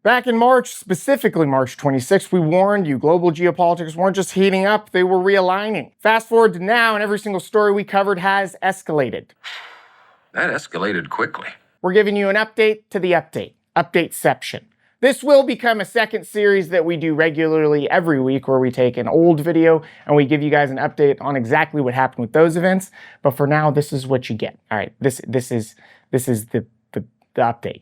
Back in March, specifically March 26th, we warned you global geopolitics weren't just heating up, they were realigning. Fast forward to now, and every single story we covered has escalated. That escalated quickly. We're giving you an update to the update. Updateception. This will become a second series that we do regularly every week, where we take an old video and we give you guys an update on exactly what happened with those events. But for now, this is what you get. All right, this is the update.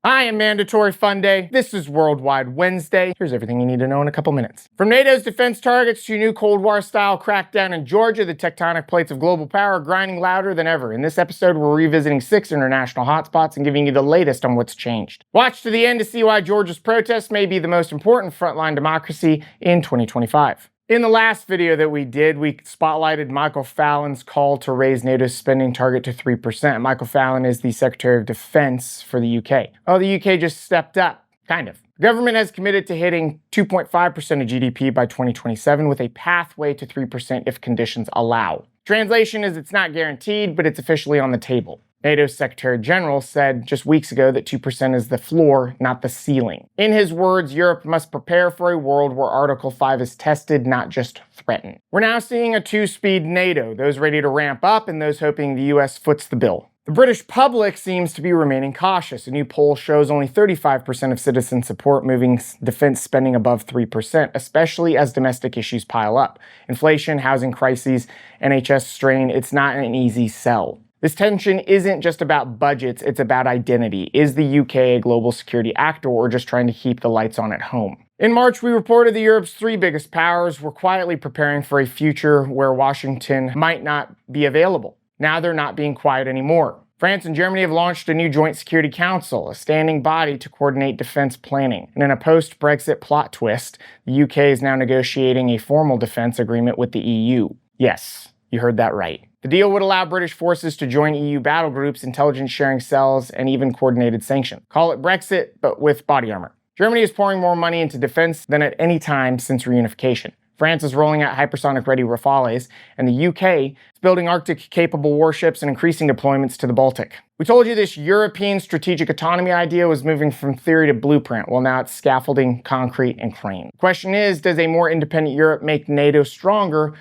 I am MandatoryFunDay. This is WorldWide Wednesday. Here's everything you need to know in a couple minutes. From NATO's defense targets to new Cold War-style crackdown in Georgia, the tectonic plates of global power are grinding louder than ever. In this episode, we're revisiting 6 international hotspots and giving you the latest on what's changed. Watch to the end to see why Georgia's protests may be the most important frontline democracy in 2025. In the last video that we did, we spotlighted Michael Fallon's call to raise NATO's spending target to 3%. Michael Fallon is the Secretary of Defense for the UK. Oh, the UK just stepped up. Kind of. The government has committed to hitting 2.5% of GDP by 2027 with a pathway to 3% if conditions allow. Translation is it's not guaranteed, but it's officially on the table. NATO's Secretary General said just weeks ago that 2% is the floor, not the ceiling. In his words, Europe must prepare for a world where Article 5 is tested, not just threatened. We're now seeing a two-speed NATO, those ready to ramp up and those hoping the US foots the bill. The British public seems to be remaining cautious. A new poll shows only 35% of citizens support moving defense spending above 3%, especially as domestic issues pile up. Inflation, housing crises, NHS strain, it's not an easy sell. This tension isn't just about budgets, it's about identity. Is the UK a global security actor or just trying to keep the lights on at home? In March, we reported that Europe's 3 biggest powers were quietly preparing for a future where Washington might not be available. Now they're not being quiet anymore. France and Germany have launched a new Joint Security Council, a standing body to coordinate defense planning. And in a post-Brexit plot twist, the UK is now negotiating a formal defense agreement with the EU. Yes, you heard that right. The deal would allow British forces to join EU battle groups, intelligence sharing cells, and even coordinated sanctions. Call it Brexit, but with body armor. Germany is pouring more money into defense than at any time since reunification. France is rolling out hypersonic-ready Rafales, and the UK is building Arctic-capable warships and increasing deployments to the Baltic. We told you this European strategic autonomy idea was moving from theory to blueprint. Well, now it's scaffolding, concrete, and crane. The question is, does a more independent Europe make NATO stronger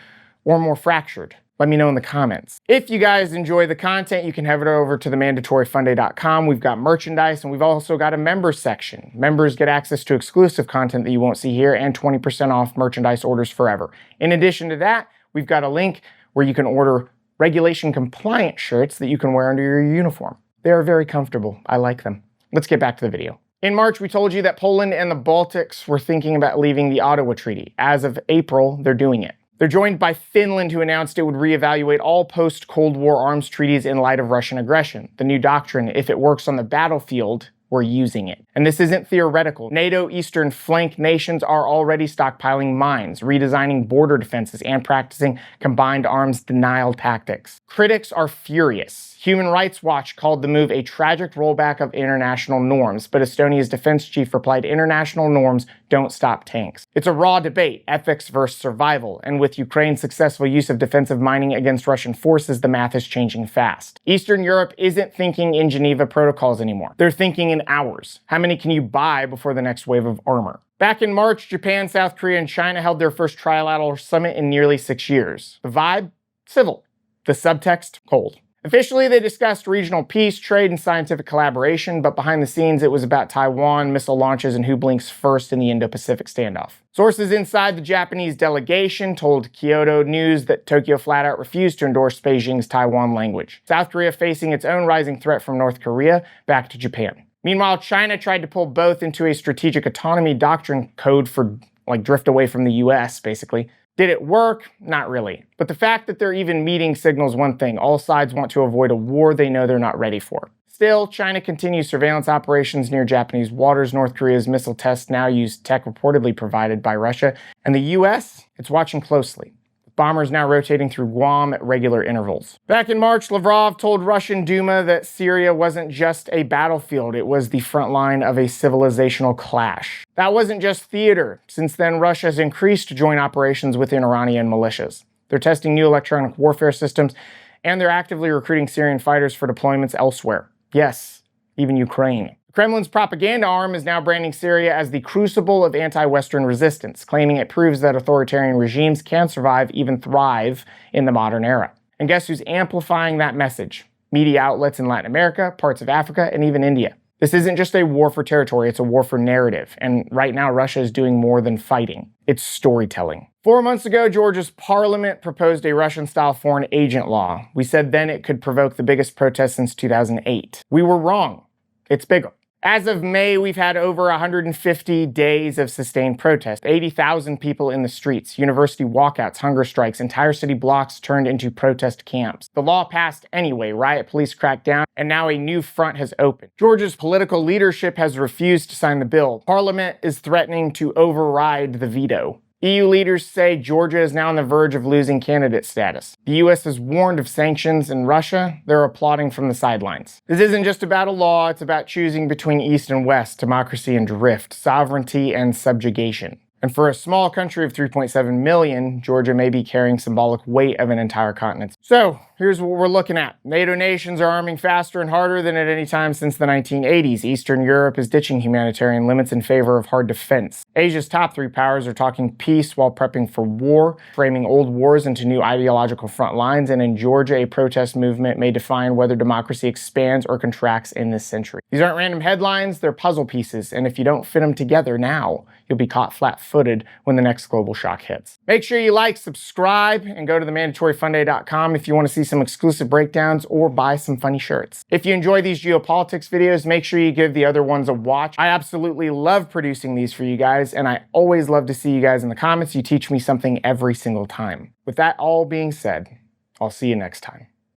or more fractured? Let me know in the comments. If you guys enjoy the content, you can head over to MandatoryFunDay.com. We've got merchandise, and we've also got a members section. Members get access to exclusive content that you won't see here and 20% off merchandise orders forever. In addition to that, we've got a link where you can order regulation compliant shirts that you can wear under your uniform. They are very comfortable. I like them. Let's get back to the video. In March, we told you that Poland and the Baltics were thinking about leaving the Ottawa Treaty. As of April, they're doing it. They're joined by Finland, who announced it would reevaluate all post-Cold War arms treaties in light of Russian aggression. The new doctrine, if it works on the battlefield, we're using it. And this isn't theoretical. NATO Eastern flank nations are already stockpiling mines, redesigning border defenses, and practicing combined arms denial tactics. Critics are furious. Human Rights Watch called the move a tragic rollback of international norms, but Estonia's defense chief replied, international norms don't stop tanks. It's a raw debate, ethics versus survival, and with Ukraine's successful use of defensive mining against Russian forces, the math is changing fast. Eastern Europe isn't thinking in Geneva protocols anymore. They're thinking in hours. How many can you buy before the next wave of armor? Back in March, Japan, South Korea, and China held their first trilateral summit in nearly 6 years. The vibe? Civil. The subtext? Cold. Officially, they discussed regional peace, trade, and scientific collaboration, but behind the scenes, it was about Taiwan, missile launches, and who blinks first in the Indo-Pacific standoff. Sources inside the Japanese delegation told Kyoto News that Tokyo flat out refused to endorse Beijing's Taiwan language. South Korea facing its own rising threat from North Korea, back to Japan. Meanwhile, China tried to pull both into a strategic autonomy doctrine code for, drift away from the US, basically. Did it work? Not really. But the fact that they're even meeting signals one thing. All sides want to avoid a war they know they're not ready for. Still, China continues surveillance operations near Japanese waters. North Korea's missile tests now use tech reportedly provided by Russia. And the US, it's watching closely. Bombers now rotating through Guam at regular intervals. Back in March, Lavrov told Russian Duma that Syria wasn't just a battlefield, it was the front line of a civilizational clash. That wasn't just theater. Since then, Russia has increased joint operations within Iranian militias. They're testing new electronic warfare systems, and they're actively recruiting Syrian fighters for deployments elsewhere. Yes, even Ukraine. Kremlin's propaganda arm is now branding Syria as the crucible of anti-Western resistance, claiming it proves that authoritarian regimes can survive, even thrive, in the modern era. And guess who's amplifying that message? Media outlets in Latin America, parts of Africa, and even India. This isn't just a war for territory, it's a war for narrative. And right now, Russia is doing more than fighting. It's storytelling. 4 months ago, Georgia's parliament proposed a Russian-style foreign agent law. We said then it could provoke the biggest protest since 2008. We were wrong. It's bigger. As of May, we've had over 150 days of sustained protest, 80,000 people in the streets, university walkouts, hunger strikes, entire city blocks turned into protest camps. The law passed anyway, riot police cracked down, and now a new front has opened. Georgia's political leadership has refused to sign the bill. Parliament is threatening to override the veto. EU leaders say Georgia is now on the verge of losing candidate status. The US has warned of sanctions, and Russia, they're applauding from the sidelines. This isn't just about a law, it's about choosing between East and West, democracy and drift, sovereignty and subjugation. And for a small country of 3.7 million, Georgia may be carrying symbolic weight of an entire continent. So, here's what we're looking at. NATO nations are arming faster and harder than at any time since the 1980s. Eastern Europe is ditching humanitarian limits in favor of hard defense. Asia's top three powers are talking peace while prepping for war, framing old wars into new ideological front lines, and in Georgia, a protest movement may define whether democracy expands or contracts in this century. These aren't random headlines, they're puzzle pieces, and if you don't fit them together now, you'll be caught flat-footed when the next global shock hits. Make sure you like, subscribe, and go to themandatoryfunday.com if you want to see some exclusive breakdowns or buy some funny shirts. If you enjoy these geopolitics videos, make sure you give the other ones a watch. I absolutely love producing these for you guys, and I always love to see you guys in the comments. You teach me something every single time. With that all being said, I'll see you next time.